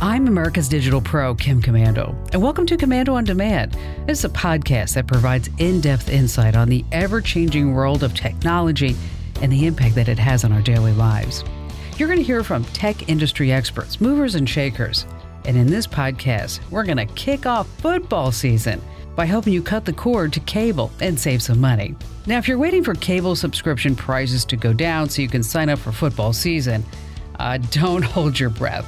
I'm America's Digital Pro, Kim Komando, and welcome to Komando on Demand. This is a podcast that provides in-depth insight on the ever-changing world of technology and the impact that it has on our daily lives. You're going to hear from tech industry experts, movers and shakers. And in this podcast, we're going to kick off football season by helping you cut the cord to cable and save some money. Now, if you're waiting for cable subscription prices to go down so you can sign up for football season, don't hold your breath.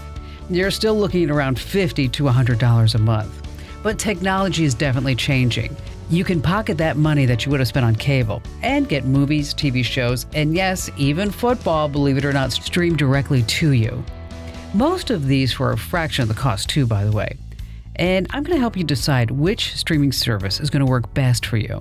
You're still looking at around $50 to $100 a month. But technology is definitely changing. You can pocket that money that you would have spent on cable and get movies, TV shows, and yes, even football, believe it or not, streamed directly to you. Most of these for a fraction of the cost too, by the way. And I'm going to help you decide which streaming service is going to work best for you.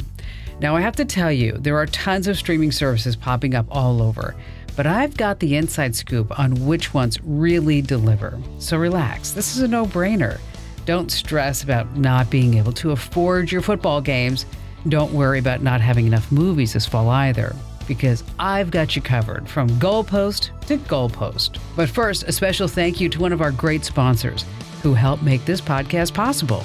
Now, I have to tell you, there are tons of streaming services popping up all over, but I've got the inside scoop on which ones really deliver. So relax, this is a no-brainer. Don't stress about not being able to afford your football games. Don't worry about not having enough movies this fall either, because I've got you covered from goalpost to goalpost. But first, a special thank you to one of our great sponsors who help make this podcast possible.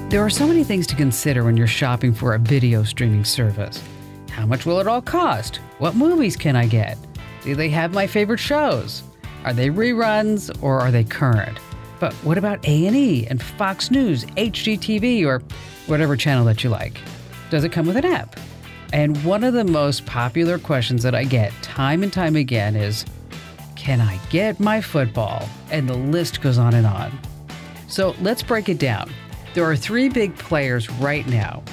There are so many things to consider when you're shopping for a video streaming service. How much will it all cost? What movies can I get? Do they have my favorite shows? Are they reruns or are they current? But what about A&E and Fox News, HGTV, or whatever channel that you like? Does it come with an app? And one of the most popular questions that I get time and time again is, can I get my football? And the list goes on and on. So let's break it down. There are three big players right now: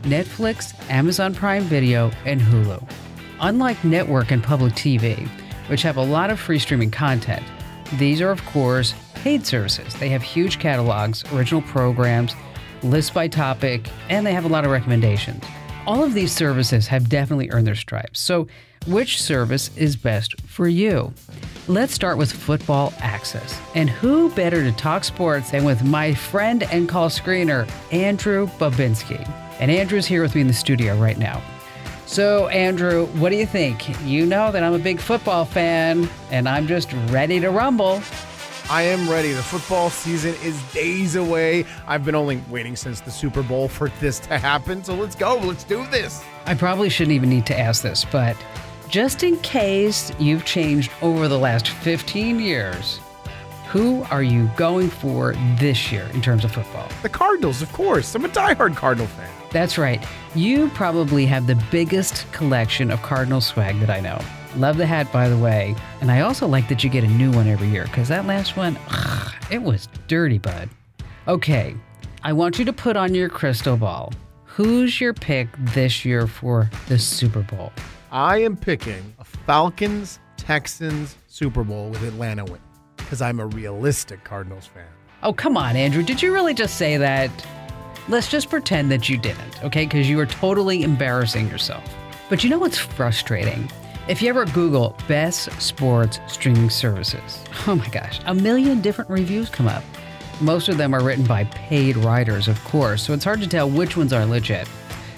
Netflix, Amazon Prime Video, and Hulu. Unlike network and public TV, which have a lot of free streaming content, these are, of course, paid services. They have huge catalogs, original programs, lists by topic, and they have a lot of recommendations. All of these services have definitely earned their stripes. So which service is best for you? Let's start with Football Access. And who better to talk sports than with my friend and call screener, Andrew Babinski. And Andrew's here with me in the studio right now. So, Andrew, what do you think? You know that I'm a big football fan, and I'm just ready to rumble. I am ready. The football season is days away. I've been only waiting since the Super Bowl for this to happen, so let's go. Let's do this. I probably shouldn't even need to ask this, but just in case you've changed over the last 15 years, who are you going for this year in terms of football? The Cardinals, of course. I'm a diehard Cardinal fan. That's right. You probably have the biggest collection of Cardinal swag that I know. Love the hat, by the way. And I also like that you get a new one every year, because that last one, it was dirty, bud. Okay, I want you to put on your crystal ball. Who's your pick this year for the Super Bowl? I am picking a Falcons-Texans Super Bowl with Atlanta win, because I'm a realistic Cardinals fan. Oh, come on, Andrew. Did you really just say that? Let's just pretend that you didn't, okay? Because you are totally embarrassing yourself. But you know what's frustrating? If you ever Google best sports streaming services, oh my gosh, 1 million different reviews come up. Most of them are written by paid writers, of course, so it's hard to tell which ones are legit.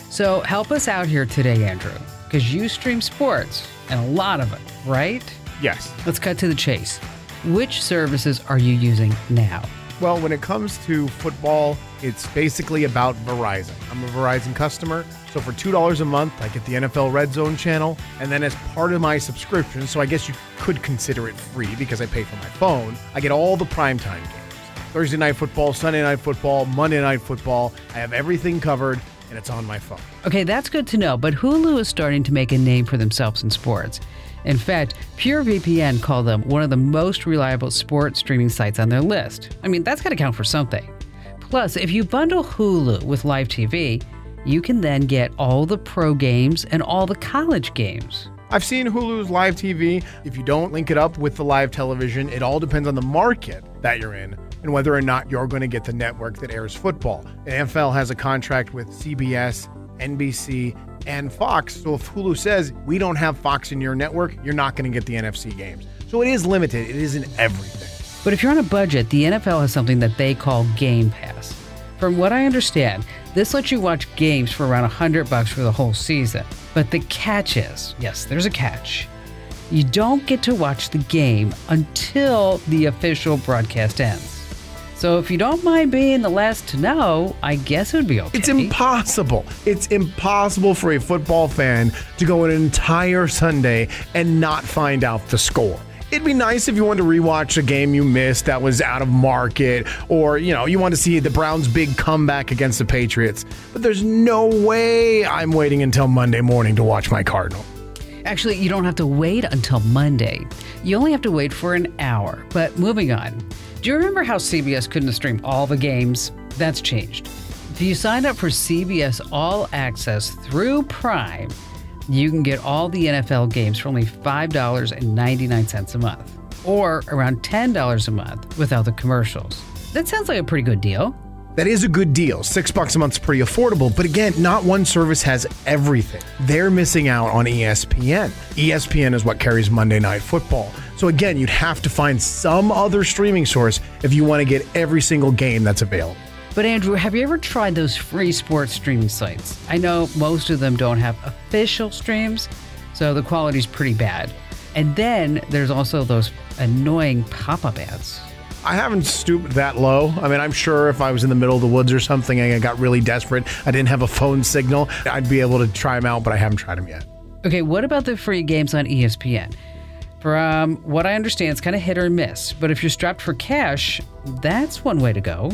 So help us out here today, Andrew, because you stream sports, and a lot of it, right? Yes. Let's cut to the chase. Which services are you using now? Well, when it comes to football, it's basically about Verizon. I'm a Verizon customer, so for $2 a month, I get the NFL Red Zone channel, and then as part of my subscription, so I guess you could consider it free because I pay for my phone, I get all the primetime games. Thursday Night Football, Sunday Night Football, Monday Night Football. I have everything covered, and it's on my phone. Okay, that's good to know, but Hulu is starting to make a name for themselves in sports. In fact, PureVPN called them one of the most reliable sports streaming sites on their list. I mean, that's got to count for something. Plus, if you bundle Hulu with live TV, you can then get all the pro games and all the college games. I've seen Hulu's live TV. If you don't link it up with the live television, it all depends on the market that you're in and whether or not you're going to get the network that airs football. The NFL has a contract with CBS, NBC, and Fox. So if Hulu says, we don't have Fox in your network, you're not going to get the NFC games. So it is limited. It isn't everything. But if you're on a budget, the NFL has something that they call Game Pass. From what I understand, this lets you watch games for around $100 for the whole season. But the catch is, yes, there's a catch. You don't get to watch the game until the official broadcast ends. So if you don't mind being the last to know, I guess it would be okay. It's impossible. It's impossible for a football fan to go an entire Sunday and not find out the score. It'd be nice if you wanted to rewatch a game you missed that was out of market, or, you want to see the Browns' big comeback against the Patriots. But there's no way I'm waiting until Monday morning to watch my Cardinal. Actually, you don't have to wait until Monday. You only have to wait for an hour. But moving on. Do you remember how CBS couldn't stream all the games? That's changed. If you sign up for CBS All Access through Prime, you can get all the NFL games for only $5.99 a month, or around $10 a month without the commercials. That sounds like a pretty good deal. That is a good deal. $6 a month's pretty affordable. But again, not one service has everything. They're missing out on ESPN. ESPN is what carries Monday Night Football. So again, you'd have to find some other streaming source if you want to get every single game that's available. But Andrew, have you ever tried those free sports streaming sites? I know most of them don't have official streams, so the quality's pretty bad. And then there's also those annoying pop-up ads. I haven't stooped that low. I mean, I'm sure if I was in the middle of the woods or something and I got really desperate, I didn't have a phone signal, I'd be able to try them out, but I haven't tried them yet. Okay, what about the free games on ESPN? From what I understand, it's kind of hit or miss, but if you're strapped for cash, that's one way to go.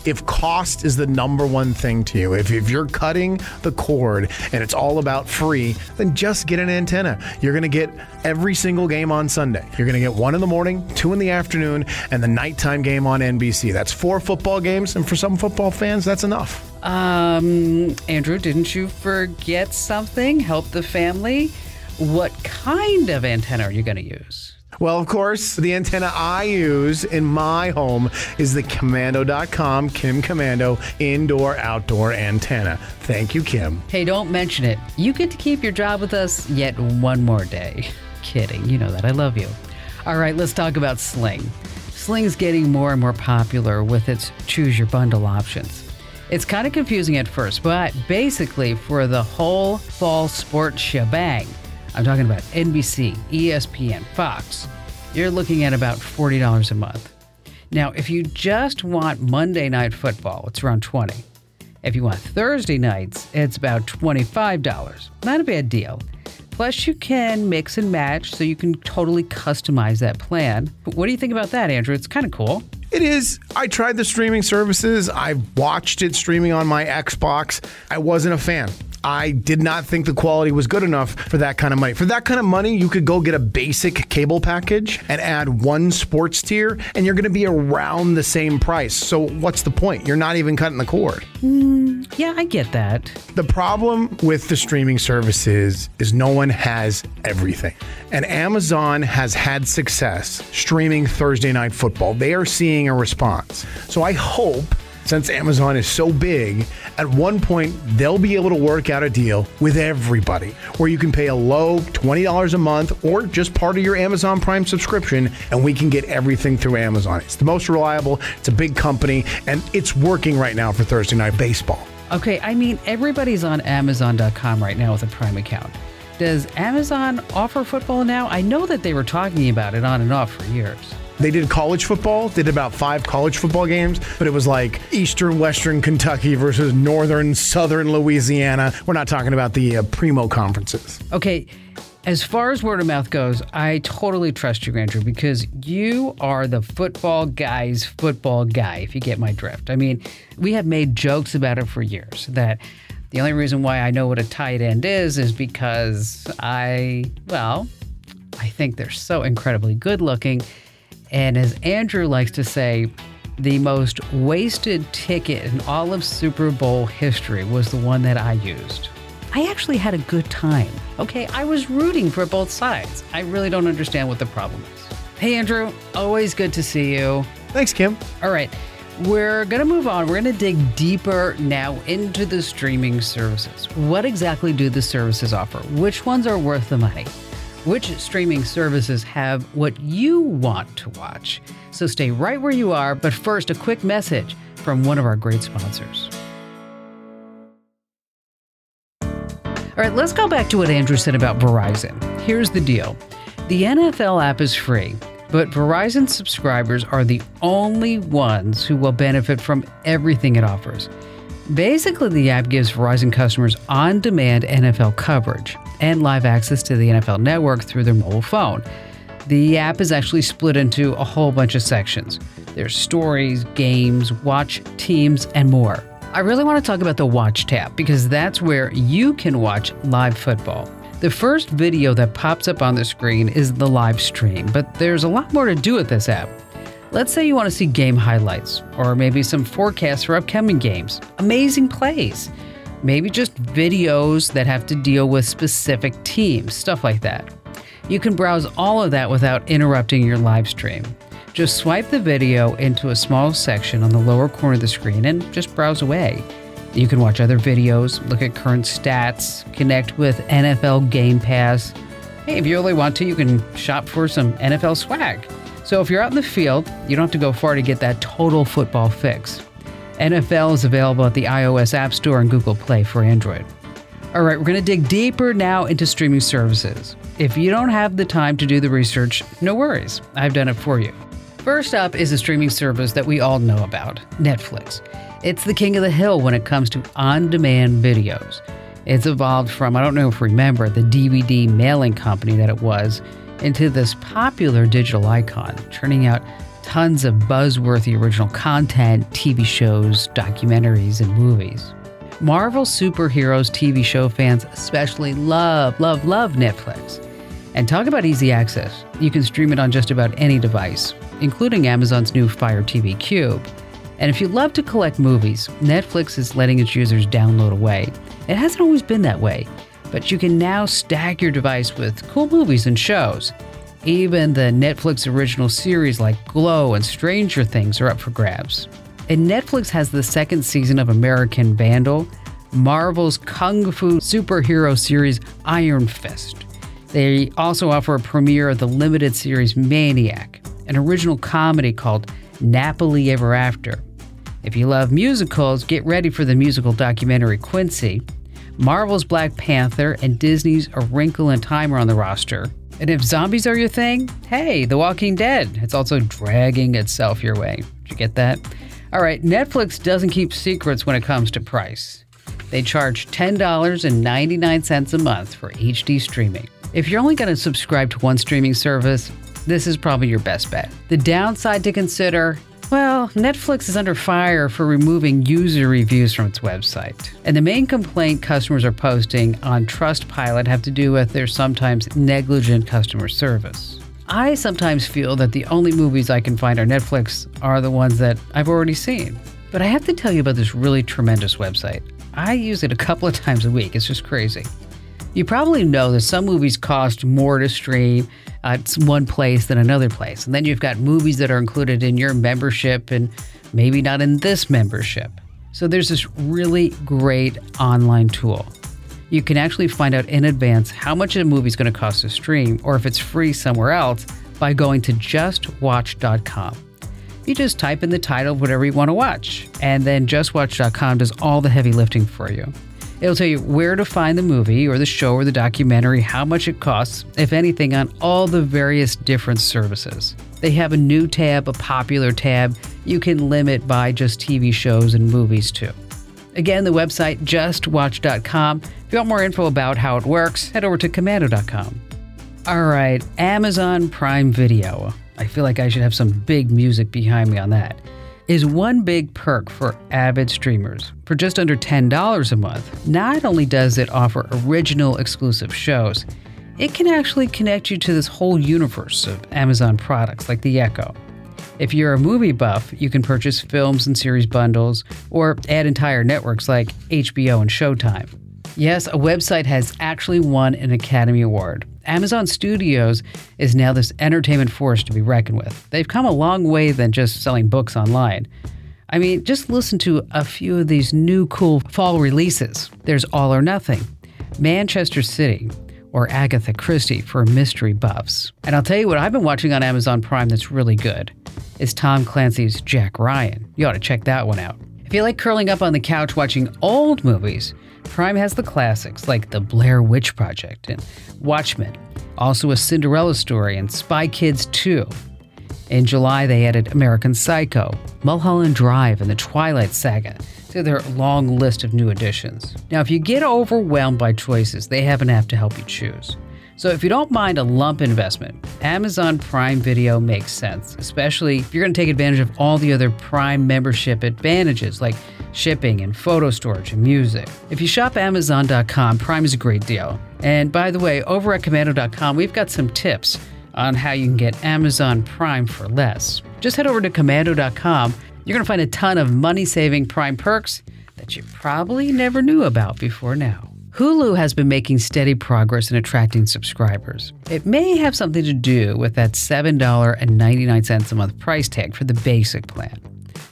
If cost is the number one thing to you, if you're cutting the cord and it's all about free, then just get an antenna. You're going to get every single game on Sunday. You're going to get 1 in the morning, 2 in the afternoon, and the nighttime game on NBC. That's 4 football games, and for some football fans, that's enough. Andrew, didn't you forget something? Help the family? What kind of antenna are you going to use? Well, of course, the antenna I use in my home is the Komando.com Kim Komando indoor-outdoor antenna. Thank you, Kim. Hey, don't mention it. You get to keep your job with us yet one more day. Kidding. You know that. I love you. All right, let's talk about Sling. Sling's getting more and more popular with its choose your bundle options. It's kind of confusing at first, but basically for the whole fall sports shebang, I'm talking about NBC, ESPN, Fox, you're looking at about $40 a month. Now, if you just want Monday Night Football, it's around $20. If you want Thursday nights, it's about $25. Not a bad deal. Plus, you can mix and match, so you can totally customize that plan. What do you think about that, Andrew? It's kind of cool. It is. I tried the streaming services. I watched it streaming on my Xbox. I wasn't a fan. I did not think the quality was good enough for that kind of money. For that kind of money, you could go get a basic cable package and add 1 sports tier, and you're going to be around the same price. So what's the point? You're not even cutting the cord. Yeah, I get that. The problem with the streaming services is no one has everything. And Amazon has had success streaming Thursday Night Football. They are seeing a response. So I hope, since Amazon is so big, at one point they'll be able to work out a deal with everybody where you can pay a low $20 a month or just part of your Amazon Prime subscription, and we can get everything through Amazon. It's the most reliable, it's a big company, and it's working right now for Thursday Night Baseball. Okay, I mean, everybody's on Amazon.com right now with a Prime account. Does Amazon offer football now? I know that they were talking about it on and off for years. They did college football, did about 5 college football games, but it was like Eastern, Western Kentucky versus Northern, Southern Louisiana. We're not talking about the Primo conferences. Okay, as far as word of mouth goes, I totally trust you, Andrew, because you are the football guy's football guy, if you get my drift. I mean, we have made jokes about it for years, that the only reason why I know what a tight end is because I think they're so incredibly good looking. And as Andrew likes to say, the most wasted ticket in all of Super Bowl history was the one that I used. I actually had a good time. Okay, I was rooting for both sides. I really don't understand what the problem is. Hey, Andrew, always good to see you. Thanks, Kim. All right, we're going to move on. We're going to dig deeper now into the streaming services. What exactly do the services offer? Which ones are worth the money? Which streaming services have what you want to watch? So stay right where you are, but first, a quick message from one of our great sponsors. All right, let's go back to what Andrew said about Verizon. Here's the deal. The NFL app is free, but Verizon subscribers are the only ones who will benefit from everything it offers. Basically, the app gives Verizon customers on-demand NFL coverage and live access to the NFL network through their mobile phone. The app is actually split into a whole bunch of sections. There's stories, games, watch, teams, and more. I really want to talk about the Watch tab because that's where you can watch live football. The first video that pops up on the screen is the live stream, but there's a lot more to do with this app. Let's say you want to see game highlights, or maybe some forecasts for upcoming games, amazing plays, maybe just videos that have to deal with specific teams, stuff like that. You can browse all of that without interrupting your live stream. Just swipe the video into a small section on the lower corner of the screen and just browse away. You can watch other videos, look at current stats, connect with NFL Game Pass. Hey, if you really want to, you can shop for some NFL swag. So if you're out in the field, you don't have to go far to get that total football fix. NFL is available at the iOS App Store and Google Play for Android. All right, we're going to dig deeper now into streaming services. If you don't have the time to do the research, no worries. I've done it for you. First up is a streaming service that we all know about, Netflix. It's the king of the hill when it comes to on-demand videos. It's evolved from, I don't know if you remember, the DVD mailing company that it was, into this popular digital icon, churning out tons of buzzworthy original content, TV shows, documentaries, and movies. Marvel superheroes TV show fans especially love Netflix. And talk about easy access. You can stream it on just about any device, including Amazon's new Fire TV Cube. And if you love to collect movies, Netflix is letting its users download away. It hasn't always been that way, but you can now stack your device with cool movies and shows. Even the Netflix original series like Glow and Stranger Things are up for grabs. And Netflix has the second season of American Vandal, Marvel's Kung Fu superhero series Iron Fist. They also offer a premiere of the limited series Maniac, an original comedy called Nappily Ever After. If you love musicals, get ready for the musical documentary Quincy. Marvel's Black Panther and Disney's A Wrinkle in Time are on the roster. And if zombies are your thing, hey, The Walking Dead. It's also dragging itself your way. Did you get that? All right, Netflix doesn't keep secrets when it comes to price. They charge $10.99 a month for HD streaming. If you're only going to subscribe to one streaming service, this is probably your best bet. The downside to consider, well, Netflix is under fire for removing user reviews from its website. And the main complaint customers are posting on Trustpilot have to do with their sometimes negligent customer service. I sometimes feel that the only movies I can find on Netflix are the ones that I've already seen. But I have to tell you about this really tremendous website. I use it a couple of times a week. It's just crazy. You probably know that some movies cost more to stream at one place than another place. And then you've got movies that are included in your membership and maybe not in this membership. So there's this really great online tool. You can actually find out in advance how much a movie is going to cost to stream or if it's free somewhere else by going to justwatch.com. You just type in the title of whatever you want to watch, and then justwatch.com does all the heavy lifting for you. It'll tell you where to find the movie or the show or the documentary, how much it costs, if anything, on all the various different services. They have a new tab, a popular tab. You can limit by just TV shows and movies too. Again, the website justwatch.com. If you want more info about how it works, head over to Komando.com. All right, Amazon Prime Video. I feel like I should have some big music behind me on that. Is one big perk for avid streamers. For just under $10 a month, not only does it offer original exclusive shows, it can actually connect you to this whole universe of Amazon products like the Echo. If you're a movie buff, you can purchase films and series bundles or add entire networks like HBO and Showtime. Yes, a website has actually won an Academy Award. Amazon Studios is now this entertainment force to be reckoned with. They've come a long way than just selling books online. I mean, just listen to a few of these new cool fall releases. There's All or Nothing, Manchester City, or Agatha Christie for mystery buffs. And I'll tell you what I've been watching on Amazon Prime that's really good. is Tom Clancy's Jack Ryan. You ought to check that one out. If you like curling up on the couch watching old movies, Prime has the classics like The Blair Witch Project and Watchmen, also A Cinderella Story and Spy Kids 2. In July, they added American Psycho, Mulholland Drive, and The Twilight Saga to their long list of new additions. Now, if you get overwhelmed by choices, they have an app to help you choose. So if you don't mind a lump investment, Amazon Prime Video makes sense, especially if you're going to take advantage of all the other Prime membership advantages like shipping and photo storage and music. If you shop Amazon.com, Prime is a great deal. And by the way, over at Komando.com, we've got some tips on how you can get Amazon Prime for less. Just head over to Komando.com. You're going to find a ton of money-saving Prime perks that you probably never knew about before now. Hulu has been making steady progress in attracting subscribers. It may have something to do with that $7.99 a month price tag for the basic plan.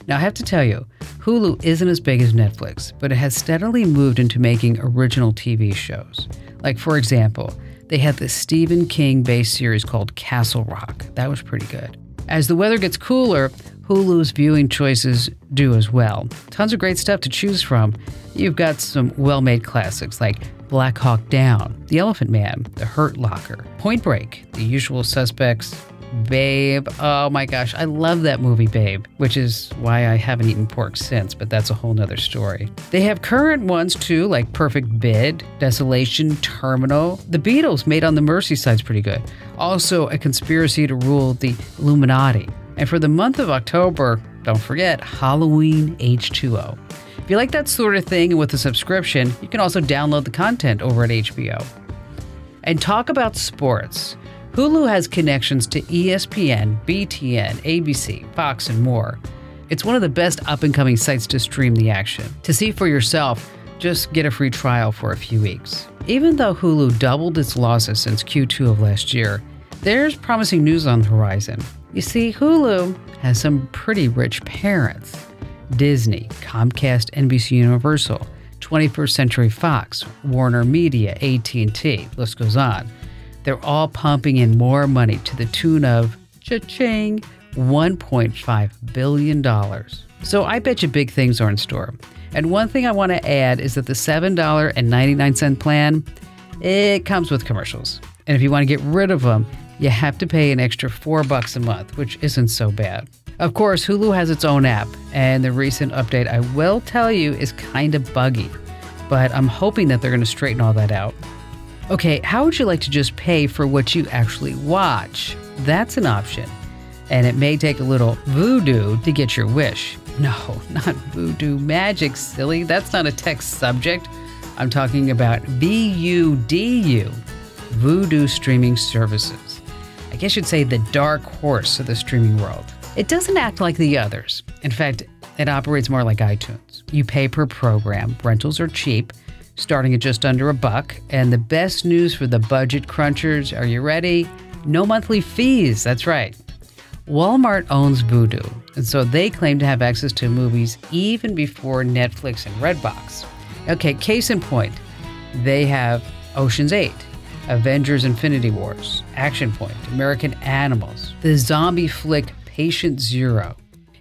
Now, I have to tell you, Hulu isn't as big as Netflix, but it has steadily moved into making original TV shows. Like, for example, they had this Stephen King-based series called Castle Rock. That was pretty good. As the weather gets cooler, Hulu's viewing choices do as well. Tons of great stuff to choose from. You've got some well-made classics like Black Hawk Down, The Elephant Man, The Hurt Locker, Point Break, The Usual Suspects, Babe. Oh my gosh, I love that movie, Babe, which is why I haven't eaten pork since, but that's a whole nother story. They have current ones too, like Perfect Bid, Desolation, Terminal. The Beatles made on the Mercy side's pretty good. Also, A Conspiracy to Rule the Illuminati. And for the month of October, don't forget Halloween H2O. If you like that sort of thing and with a subscription, you can also download the content over at HBO. And talk about sports. Hulu has connections to ESPN, BTN, ABC, Fox, and more. It's one of the best up-and-coming sites to stream the action. To see for yourself, just get a free trial for a few weeks. Even though Hulu doubled its losses since Q2 of last year, there's promising news on the horizon. You see, Hulu has some pretty rich parents. Disney, Comcast, NBC Universal, 21st Century Fox, Warner Media, AT&T, list goes on. They're all pumping in more money to the tune of, cha-ching, $1.5 billion. So I bet you big things are in store. And one thing I want to add is that the $7.99 plan, it comes with commercials. And if you want to get rid of them, you have to pay an extra $4 a month, which isn't so bad. Of course, Hulu has its own app, and the recent update, I will tell you, is kind of buggy. But I'm hoping that they're going to straighten all that out. Okay, how would you like to just pay for what you actually watch? That's an option. And it may take a little voodoo to get your wish. No, not voodoo magic, silly. That's not a text subject. I'm talking about VUDU, Voodoo Streaming Services. I guess you'd say the dark horse of the streaming world. It doesn't act like the others. In fact, it operates more like iTunes. You pay per program, rentals are cheap, starting at just under $1. And the best news for the budget crunchers, are you ready? No monthly fees, that's right. Walmart owns Vudu, and so they claim to have access to movies even before Netflix and Redbox. Okay, case in point, they have Ocean's 8, Avengers Infinity Wars, Action Point, American Animals, the zombie flick Patient Zero.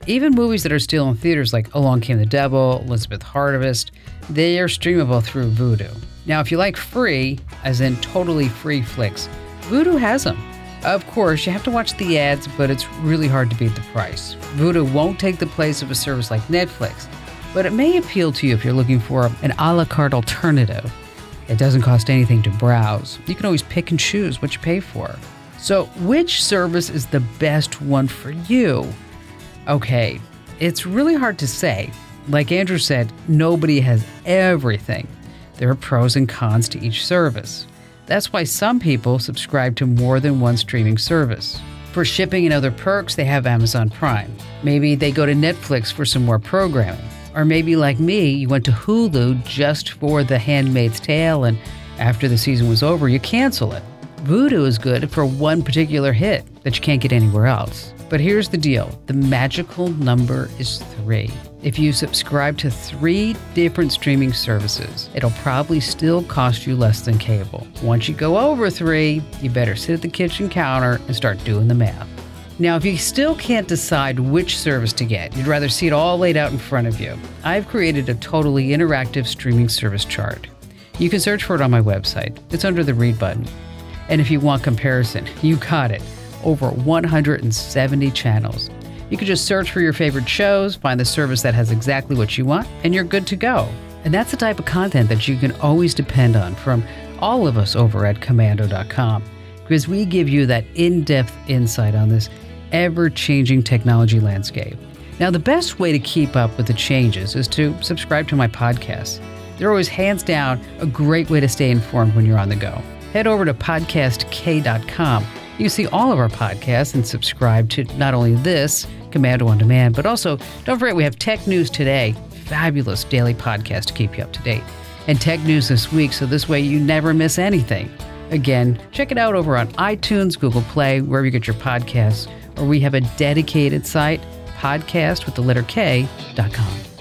Even movies that are still in theaters like Along Came the Devil, Elizabeth Harvest, they are streamable through Vudu. Now, if you like free, as in totally free flicks, Vudu has them. Of course, you have to watch the ads, but it's really hard to beat the price. Vudu won't take the place of a service like Netflix, but it may appeal to you if you're looking for an a la carte alternative. It doesn't cost anything to browse. You can always pick and choose what you pay for. So, which service is the best one for you? Okay, it's really hard to say. Like Andrew said, nobody has everything. There are pros and cons to each service. That's why some people subscribe to more than one streaming service. For shipping and other perks, they have Amazon Prime. Maybe they go to Netflix for some more programming. Or maybe like me, you went to Hulu just for The Handmaid's Tale, and after the season was over, you cancel it. Vudu is good for one particular hit that you can't get anywhere else. But here's the deal. The magical number is 3. If you subscribe to 3 different streaming services, it'll probably still cost you less than cable. Once you go over 3, you better sit at the kitchen counter and start doing the math. Now, if you still can't decide which service to get, you'd rather see it all laid out in front of you, I've created a totally interactive streaming service chart. You can search for it on my website. It's under the Read button. And if you want comparison, you got it. Over 170 channels. You can just search for your favorite shows, find the service that has exactly what you want, and you're good to go. And that's the type of content that you can always depend on from all of us over at Komando.com, because we give you that in-depth insight on this ever-changing technology landscape. Now, the best way to keep up with the changes is to subscribe to my podcasts. They're always hands down a great way to stay informed when you're on the go. Head over to podcastk.com. You can see all of our podcasts and subscribe to not only this, Komando on Demand, but also don't forget we have Tech News Today, fabulous daily podcast to keep you up to date, and Tech News This Week, so this way you never miss anything. Again, check it out over on iTunes, Google Play, wherever you get your podcasts, or we have a dedicated site, podcast with the letter K.com.